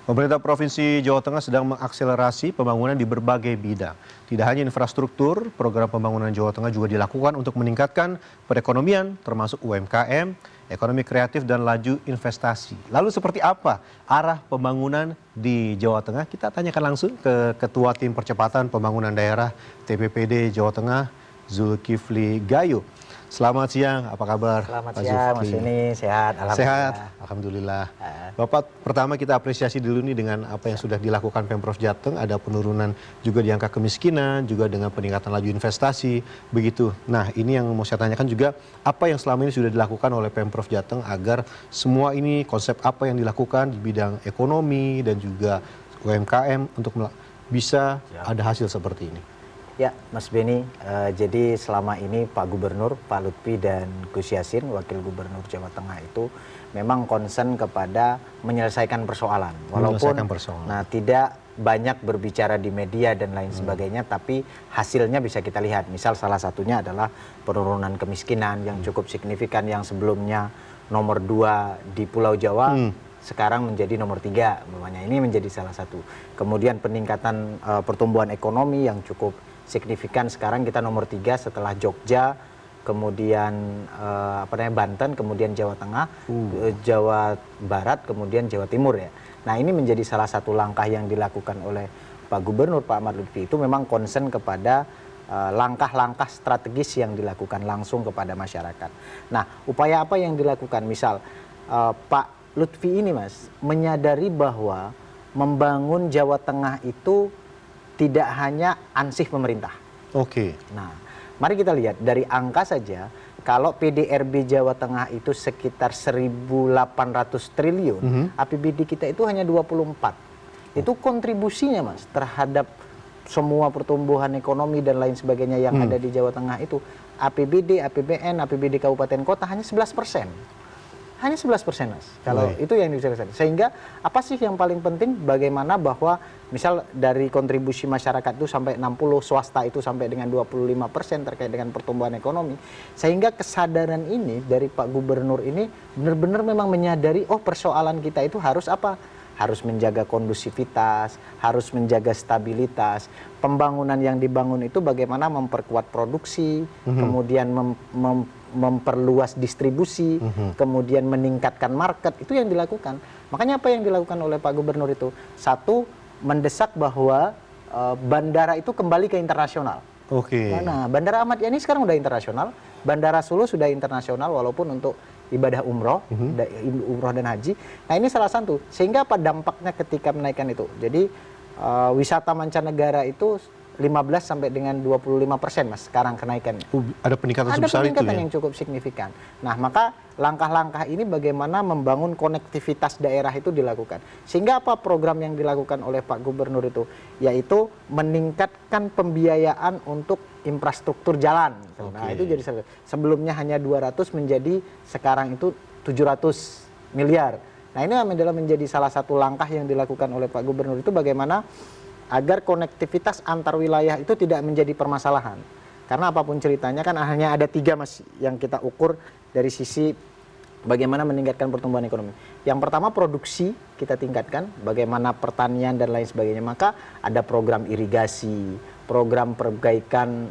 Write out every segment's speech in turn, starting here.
Pemerintah Provinsi Jawa Tengah sedang mengakselerasi pembangunan di berbagai bidang. Tidak hanya infrastruktur, program pembangunan Jawa Tengah juga dilakukan untuk meningkatkan perekonomian, termasuk UMKM, ekonomi kreatif, dan laju investasi. Lalu seperti apa arah pembangunan di Jawa Tengah? Kita tanyakan langsung ke Ketua Tim Percepatan Pembangunan Daerah TPPD Jawa Tengah, Zulkifli Gayo. Selamat siang, apa kabar? Selamat siang, Mas Yuni. Sehat, alhamdulillah. Sehat, alhamdulillah. Bapak, pertama kita apresiasi dulu nih dengan apa yang sudah dilakukan Pemprov Jateng. Ada penurunan juga di angka kemiskinan, juga dengan peningkatan laju investasi, begitu. Nah, ini yang mau saya tanyakan juga, apa yang selama ini sudah dilakukan oleh Pemprov Jateng agar semua ini, konsep apa yang dilakukan di bidang ekonomi dan juga UMKM untuk bisa ada hasil seperti ini. Ya, Mas Beni, jadi selama ini Pak Gubernur, Pak Lutfi dan Gus Yassin, Wakil Gubernur Jawa Tengah itu memang concern kepada menyelesaikan persoalan. Walaupun tidak banyak berbicara di media dan lain sebagainya, tapi hasilnya bisa kita lihat. Misal salah satunya adalah penurunan kemiskinan yang cukup signifikan, yang sebelumnya nomor 2 di Pulau Jawa, sekarang menjadi nomor 3. Ini menjadi salah satu. Kemudian peningkatan pertumbuhan ekonomi yang cukup signifikan, sekarang kita nomor 3 setelah Jogja, kemudian Banten, kemudian Jawa Tengah, Jawa Barat, kemudian Jawa Timur ya. Nah, ini menjadi salah satu langkah yang dilakukan oleh Pak Gubernur, Pak Ahmad Lutfi, itu memang concern kepada langkah-langkah strategis yang dilakukan langsung kepada masyarakat. Nah, upaya apa yang dilakukan? Misal Pak Lutfi ini, Mas, menyadari bahwa membangun Jawa Tengah itu tidak hanya ansih pemerintah. Oke. Nah, mari kita lihat dari angka saja, kalau PDRB Jawa Tengah itu sekitar 1.800 triliun, APBD kita itu hanya 24. Itu kontribusinya, Mas, terhadap semua pertumbuhan ekonomi dan lain sebagainya yang ada di Jawa Tengah itu. APBD, APBN, APBD Kabupaten Kota hanya 11%. Hanya 11%, Mas. Kalau itu yang dibicarakan. Sehingga apa sih yang paling penting? Bagaimana bahwa misal dari kontribusi masyarakat itu sampai 60, swasta itu sampai dengan 25% terkait dengan pertumbuhan ekonomi. Sehingga kesadaran ini dari Pak Gubernur ini benar-benar memang menyadari, oh persoalan kita itu harus apa? Harus menjaga kondusivitas, harus menjaga stabilitas. Pembangunan yang dibangun itu bagaimana memperkuat produksi, kemudian memperluas distribusi, kemudian meningkatkan market, itu yang dilakukan. Makanya apa yang dilakukan oleh Pak Gubernur itu? Satu, mendesak bahwa bandara itu kembali ke internasional. Oke. Nah, Bandara Ahmad Yani sekarang udah internasional, Bandara Solo sudah internasional walaupun untuk ibadah umroh, umroh dan haji. Nah, ini salah satu. Sehingga apa dampaknya ketika menaikkan itu? Jadi wisata mancanegara itu 15 sampai dengan 25%, Mas, sekarang kenaikannya. Ada peningkatan sebesar itu ya? Ada peningkatan yang cukup signifikan. Nah, maka langkah-langkah ini bagaimana membangun konektivitas daerah itu dilakukan. Sehingga apa program yang dilakukan oleh Pak Gubernur itu? Yaitu meningkatkan pembiayaan untuk infrastruktur jalan. Nah, itu jadi sebelumnya hanya 200 menjadi sekarang itu 700 miliar. Nah, ini adalah menjadi salah satu langkah yang dilakukan oleh Pak Gubernur itu bagaimana agar konektivitas antar wilayah itu tidak menjadi permasalahan. Karena apapun ceritanya kan hanya ada 3, Mas, yang kita ukur dari sisi bagaimana meningkatkan pertumbuhan ekonomi. Yang pertama produksi kita tingkatkan, bagaimana pertanian dan lain sebagainya. Maka ada program irigasi, program perbaikan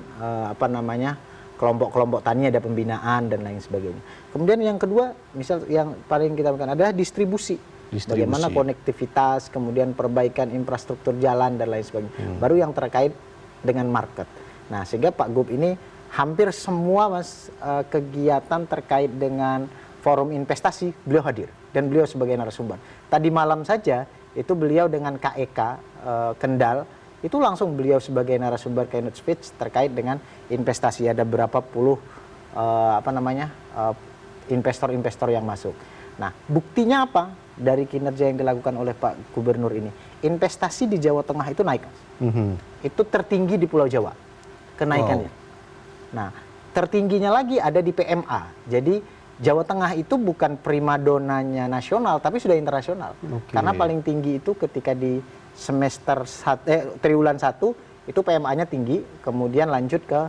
kelompok-kelompok tani, ada pembinaan dan lain sebagainya. Kemudian yang kedua, misal yang paling kita lakukan adalah distribusi. Bagaimana konektivitas, kemudian perbaikan infrastruktur jalan dan lain sebagainya. Baru yang terkait dengan market. Nah, sehingga Pak Gub ini hampir semua, Mas, kegiatan terkait dengan forum investasi beliau hadir dan beliau sebagai narasumber. Tadi malam saja itu beliau dengan KEK Kendal itu langsung beliau sebagai narasumber keynote speech terkait dengan investasi. Ada berapa puluh investor-investor yang masuk. Nah, buktinya apa? Dari kinerja yang dilakukan oleh Pak Gubernur ini, investasi di Jawa Tengah itu naik. Itu tertinggi di Pulau Jawa kenaikannya. Nah, tertingginya lagi ada di PMA. Jadi Jawa Tengah itu bukan primadonanya nasional, tapi sudah internasional. Karena paling tinggi itu ketika di triwulan 1 itu PMA-nya tinggi, kemudian lanjut ke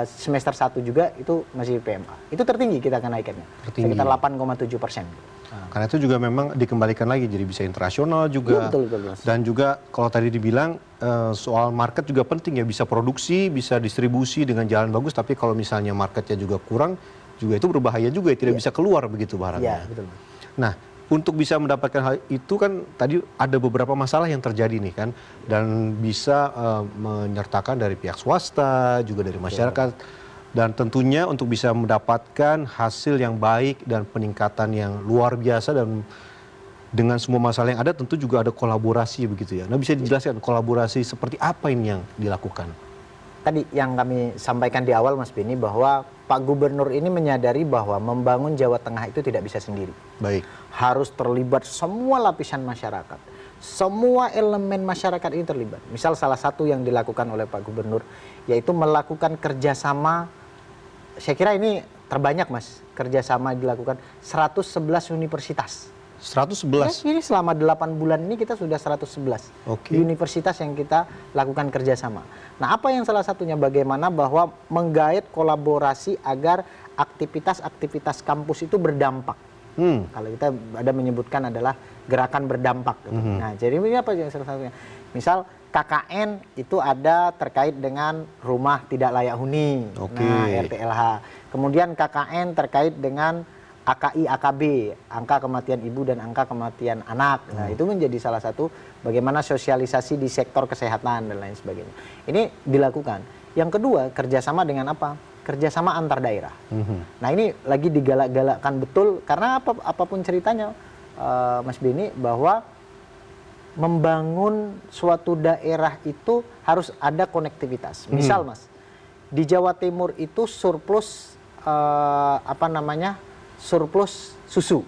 semester 1 juga itu masih PMA. Itu tertinggi kita kenaikannya, sekitar 8,7%. Karena itu juga memang dikembalikan lagi jadi bisa internasional juga. Betul, betul, Mas. Dan juga kalau tadi dibilang soal market juga penting ya, bisa produksi, bisa distribusi dengan jalan bagus, tapi kalau misalnya marketnya juga kurang, juga itu berbahaya juga ya, tidak bisa keluar begitu barangnya. Iya, betul. Nah, untuk bisa mendapatkan hal itu kan tadi ada beberapa masalah yang terjadi nih kan, dan bisa menyertakan dari pihak swasta, juga dari masyarakat. Dan tentunya untuk bisa mendapatkan hasil yang baik dan peningkatan yang luar biasa dan dengan semua masalah yang ada tentu juga ada kolaborasi begitu ya. Nah, bisa dijelaskan kolaborasi seperti apa ini yang dilakukan? Tadi yang kami sampaikan di awal Mas Beni bahwa Pak Gubernur ini menyadari bahwa membangun Jawa Tengah itu tidak bisa sendiri. Baik. Harus terlibat semua lapisan masyarakat. Semua elemen masyarakat ini terlibat. Misal salah satu yang dilakukan oleh Pak Gubernur yaitu melakukan kerjasama. Saya kira ini terbanyak Mas, kerjasama dilakukan 111 universitas. 111? Ya, ini selama 8 bulan ini kita sudah 111 universitas yang kita lakukan kerjasama. Nah, apa yang salah satunya bagaimana bahwa menggait kolaborasi agar aktivitas-aktivitas kampus itu berdampak. Kalau kita ada menyebutkan adalah gerakan berdampak. Gitu. Nah, jadi ini apa yang salah satunya? Misal KKN itu ada terkait dengan rumah tidak layak huni, nah RTLH. Kemudian KKN terkait dengan AKI AKB, angka kematian ibu dan angka kematian anak. Nah, itu menjadi salah satu bagaimana sosialisasi di sektor kesehatan dan lain sebagainya. Ini dilakukan. Yang kedua, kerjasama dengan apa? Kerjasama antar daerah. Nah, ini lagi digalak-galakkan betul karena apapun ceritanya, Mas Beni, bahwa membangun suatu daerah itu harus ada konektivitas. Misal Mas, di Jawa Timur itu surplus surplus susu.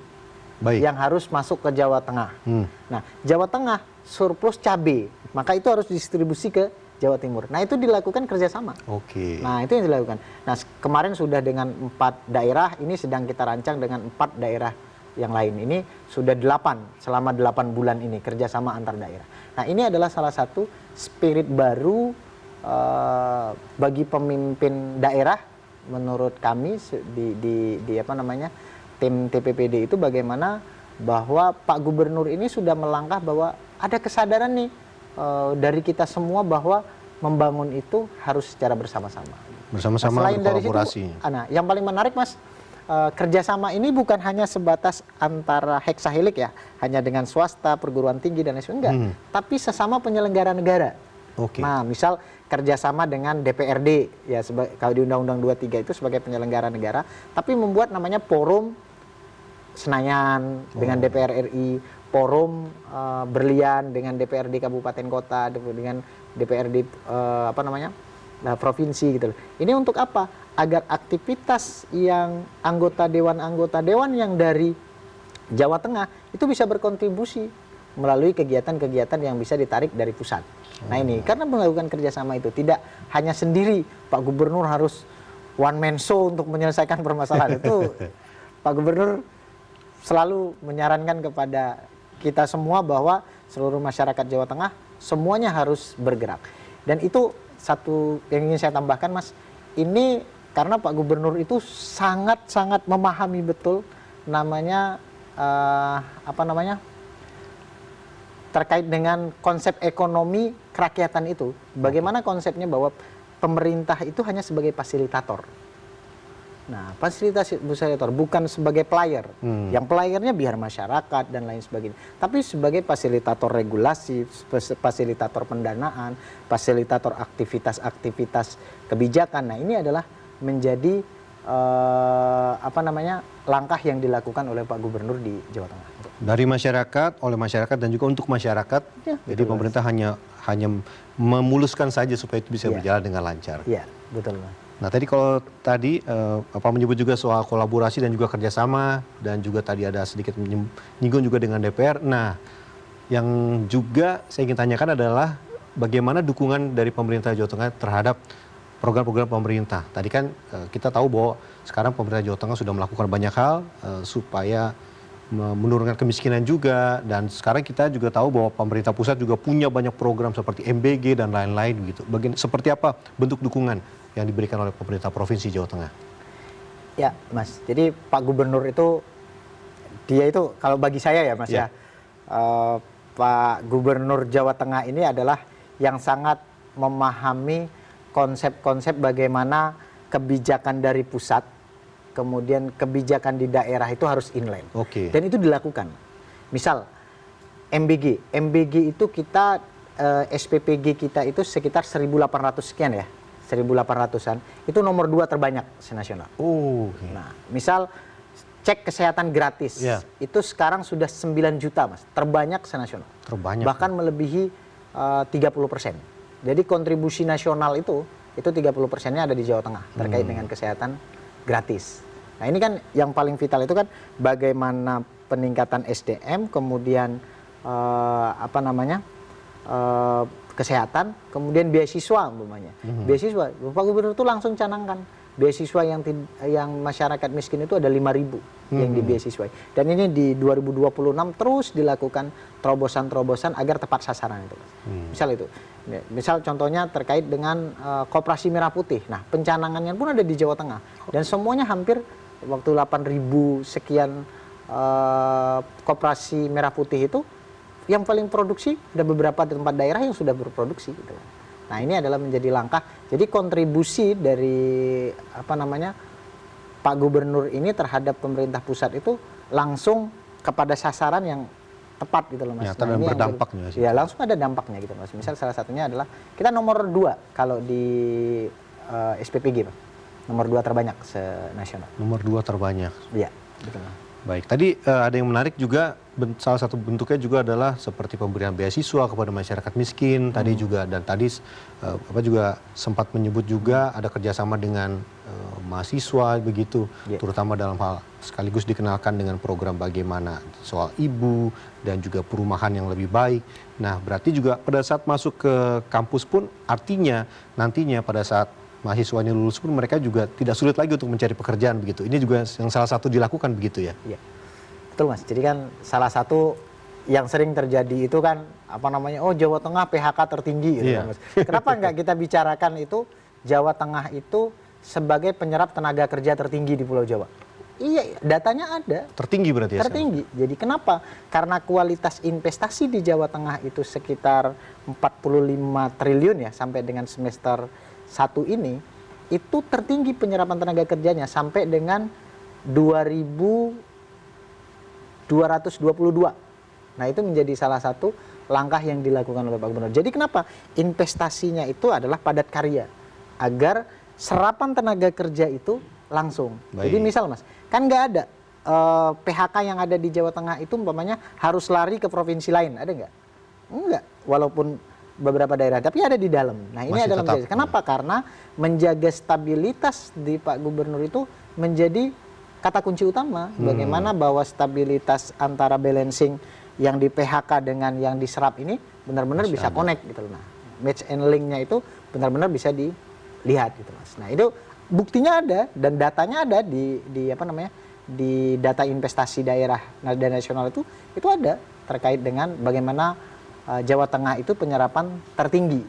Baik. Yang harus masuk ke Jawa Tengah. Nah, Jawa Tengah surplus cabai, maka itu harus distribusi ke Jawa Timur. Nah, itu dilakukan kerjasama. Nah, itu yang dilakukan. Nah, kemarin sudah dengan 4 daerah, ini sedang kita rancang dengan 4 daerah yang lain. Ini sudah 8 selama 8 bulan ini kerjasama antar daerah. Nah, ini adalah salah satu spirit baru bagi pemimpin daerah menurut kami di apa namanya tim TPPD itu, bagaimana bahwa Pak Gubernur ini sudah melangkah bahwa ada kesadaran nih dari kita semua bahwa membangun itu harus secara bersama-sama. Bersama-sama berkolaborasi. Nah, yang paling menarik Mas, kerjasama ini bukan hanya sebatas antara heksahelik ya, hanya dengan swasta, perguruan tinggi dan lain sebagainya, tapi sesama penyelenggara negara. Nah, misal kerjasama dengan DPRD ya, kalau di Undang-Undang 23 itu sebagai penyelenggara negara, tapi membuat namanya forum Senayan dengan DPR RI, forum Berlian dengan DPRD kabupaten kota, dengan DPRD provinsi gitu loh. Ini untuk apa? Agar aktivitas yang anggota dewan yang dari Jawa Tengah itu bisa berkontribusi melalui kegiatan-kegiatan yang bisa ditarik dari pusat. Nah, ini karena melakukan kerjasama itu tidak hanya sendiri Pak Gubernur harus one man show untuk menyelesaikan permasalahan itu. Pak Gubernur selalu menyarankan kepada kita semua bahwa seluruh masyarakat Jawa Tengah semuanya harus bergerak. Dan itu satu yang ingin saya tambahkan Mas, ini karena Pak Gubernur itu sangat-sangat memahami betul namanya terkait dengan konsep ekonomi kerakyatan itu. Bagaimana konsepnya bahwa pemerintah itu hanya sebagai fasilitator. Nah, fasilitator bukan sebagai player. Yang playernya biar masyarakat dan lain sebagainya. Tapi sebagai fasilitator regulasi, fasilitator pendanaan, fasilitator aktivitas-aktivitas kebijakan. Nah, ini adalah menjadi langkah yang dilakukan oleh Pak Gubernur di Jawa Tengah. Dari masyarakat, oleh masyarakat dan juga untuk masyarakat. Ya, jadi pemerintah hanya memuluskan saja supaya itu bisa berjalan dengan lancar. Iya, betul Mas. Nah, tadi kalau menyebut juga soal kolaborasi dan juga kerjasama, dan juga tadi ada sedikit menyinggung juga dengan DPR. Nah, yang juga saya ingin tanyakan adalah bagaimana dukungan dari pemerintah Jawa Tengah terhadap program-program pemerintah. Tadi kan kita tahu bahwa sekarang pemerintah Jawa Tengah sudah melakukan banyak hal supaya menurunkan kemiskinan juga, dan sekarang kita juga tahu bahwa pemerintah pusat juga punya banyak program seperti MBG dan lain-lain gitu. Seperti apa bentuk dukungan yang diberikan oleh pemerintah Provinsi Jawa Tengah? Ya, Mas. Jadi Pak Gubernur itu dia itu kalau bagi saya ya Mas ya, Pak Gubernur Jawa Tengah ini adalah yang sangat memahami konsep-konsep bagaimana kebijakan dari pusat, kemudian kebijakan di daerah itu harus inline. Dan itu dilakukan. Misal MBG itu kita SPPG kita itu sekitar 1.800 sekian ya, 1.800-an. Itu nomor 2 terbanyak senasional. Nah, misal cek kesehatan gratis, itu sekarang sudah 9 juta Mas, terbanyak senasional. Bahkan melebihi 30%. Jadi kontribusi nasional itu 30%-nya ada di Jawa Tengah terkait dengan kesehatan gratis. Nah ini kan yang paling vital itu kan bagaimana peningkatan SDM, kemudian kesehatan, kemudian beasiswa umpamanya. Beasiswa, Bapak Gubernur itu langsung canangkan beasiswa yang masyarakat miskin itu ada 5.000 yang dibeasiswai. Dan ini di 2026 terus dilakukan terobosan-terobosan agar tepat sasaran itu. Misal itu. Misal contohnya terkait dengan Koperasi Merah Putih. Nah, pencanangannya pun ada di Jawa Tengah. Dan semuanya hampir waktu 8.000 sekian Koperasi Merah Putih itu yang paling produksi ada beberapa tempat daerah yang sudah berproduksi gitu. Nah, ini adalah menjadi langkah. Jadi kontribusi dari Pak Gubernur ini terhadap pemerintah pusat itu langsung kepada sasaran yang tepat gitu loh Mas. Nyata dan berdampaknya. Ya, langsung ada dampaknya gitu Mas. Misal salah satunya adalah kita nomor 2 kalau di SPPG Pak. Nomor 2 terbanyak senasional. Nomor 2 terbanyak. Iya, betul. Baik, tadi ada yang menarik juga, salah satu bentuknya juga adalah seperti pemberian beasiswa kepada masyarakat miskin, tadi juga, dan tadi juga sempat menyebut juga ada kerjasama dengan mahasiswa begitu, terutama dalam hal sekaligus dikenalkan dengan program bagaimana soal ibu dan juga perumahan yang lebih baik. Nah, berarti juga pada saat masuk ke kampus pun artinya nantinya pada saat mahasiswanya lulus pun mereka juga tidak sulit lagi untuk mencari pekerjaan begitu. Ini juga yang salah satu dilakukan begitu ya? Iya, betul Mas. Jadi kan salah satu yang sering terjadi itu kan Jawa Tengah PHK tertinggi gitu kan Mas. Kenapa nggak kita bicarakan itu Jawa Tengah itu sebagai penyerap tenaga kerja tertinggi di Pulau Jawa? Iya, datanya ada. Tertinggi berarti ya? Tertinggi. Jadi kenapa? Karena kualitas investasi di Jawa Tengah itu sekitar 45 triliun ya sampai dengan semester 1 ini, itu tertinggi penyerapan tenaga kerjanya sampai dengan 2.222. Nah itu menjadi salah satu langkah yang dilakukan oleh Pak Gubernur. Jadi kenapa? Investasinya itu adalah padat karya, agar serapan tenaga kerja itu langsung. Jadi misal Mas, kan nggak ada PHK yang ada di Jawa Tengah itu umpamanya harus lari ke provinsi lain, ada nggak? Enggak, walaupun beberapa daerah, tapi ada di dalam. Nah ini adalah menjadi, kenapa? Karena menjaga stabilitas di Pak Gubernur itu menjadi kata kunci utama. Bagaimana bahwa stabilitas antara balancing yang di PHK dengan yang diserap ini benar-benar bisa connect gitu. Nah, match and link-nya itu benar-benar bisa dilihat gitu Mas. Nah itu buktinya ada dan datanya ada di data investasi daerah dan nasional itu ada terkait dengan bagaimana Jawa Tengah itu penyerapan tertinggi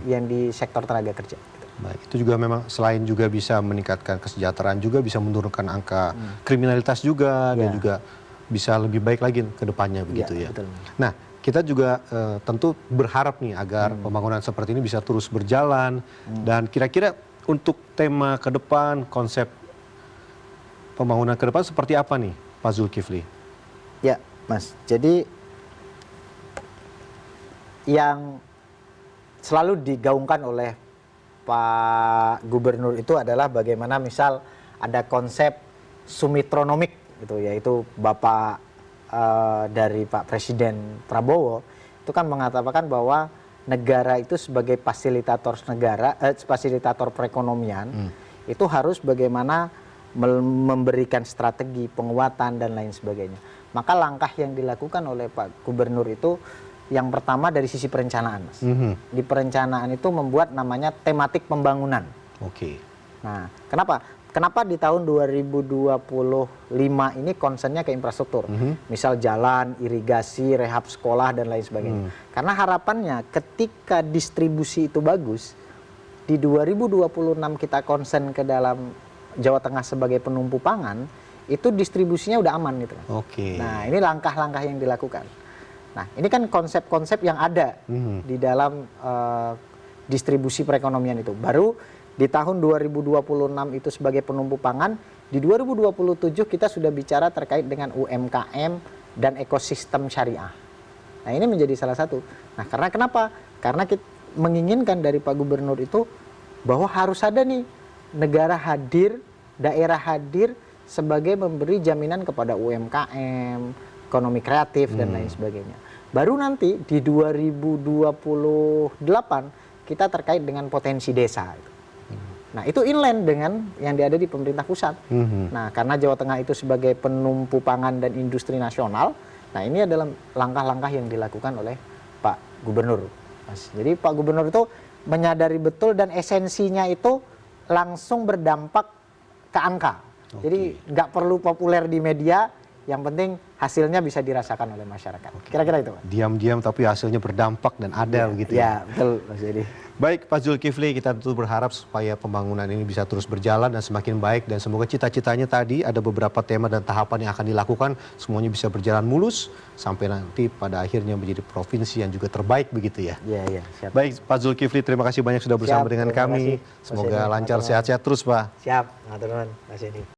yang di sektor tenaga kerja. Baik, itu juga memang selain juga bisa meningkatkan kesejahteraan juga bisa menurunkan angka kriminalitas juga dan juga bisa lebih baik lagi ke depannya begitu ya. Betul. Nah, kita juga tentu berharap nih agar pembangunan seperti ini bisa terus berjalan dan kira-kira untuk tema ke depan, konsep pembangunan ke depan seperti apa nih Pak Zulkifli? Ya, Mas. Jadi yang selalu digaungkan oleh Pak Gubernur itu adalah bagaimana misal ada konsep sumitronomik gitu, yaitu Bapak dari Pak Presiden Prabowo itu kan mengatakan bahwa negara itu sebagai fasilitator fasilitator perekonomian itu harus bagaimana memberikan strategi penguatan dan lain sebagainya. Maka langkah yang dilakukan oleh Pak Gubernur itu yang pertama dari sisi perencanaan, Mas. Di perencanaan itu membuat namanya tematik pembangunan. Nah, kenapa? Kenapa di tahun 2025 ini concernnya ke infrastruktur? Misal jalan, irigasi, rehab sekolah, dan lain sebagainya. Karena harapannya ketika distribusi itu bagus, di 2026 kita concern ke dalam Jawa Tengah sebagai penumpu pangan, itu distribusinya udah aman gitu kan. Oke. Nah, ini langkah-langkah yang dilakukan. Nah, ini kan konsep-konsep yang ada di dalam distribusi perekonomian itu. Baru di tahun 2026 itu sebagai penumpu pangan, di 2027 kita sudah bicara terkait dengan UMKM dan ekosistem syariah. Nah, ini menjadi salah satu. Nah, karena kenapa? Karena kita menginginkan dari Pak Gubernur itu bahwa harus ada nih negara hadir, daerah hadir sebagai memberi jaminan kepada UMKM, ekonomi kreatif dan lain sebagainya. Baru nanti di 2028 kita terkait dengan potensi desa. Nah, itu inline dengan yang ada di pemerintah pusat. Nah, karena Jawa Tengah itu sebagai penumpu pangan dan industri nasional, nah ini adalah langkah-langkah yang dilakukan oleh Pak Gubernur. Mas. Jadi Pak Gubernur itu menyadari betul dan esensinya itu langsung berdampak ke angka. Jadi nggak perlu populer di media, yang penting hasilnya bisa dirasakan oleh masyarakat. Kira-kira itu, Pak. Diam-diam tapi hasilnya berdampak dan ada begitu ya. Ya, betul, Mas Jadi. Baik, Pak Zulkifli, kita tentu berharap supaya pembangunan ini bisa terus berjalan dan semakin baik, dan semoga cita-citanya tadi ada beberapa tema dan tahapan yang akan dilakukan, semuanya bisa berjalan mulus sampai nanti pada akhirnya menjadi provinsi yang juga terbaik begitu ya. Iya, siap. Baik, Pak Zulkifli, terima kasih banyak sudah bersama dengan kami. Kasih, Semoga lancar, sehat-sehat terus, Pak. Siap, teman-teman, Mas Yedi.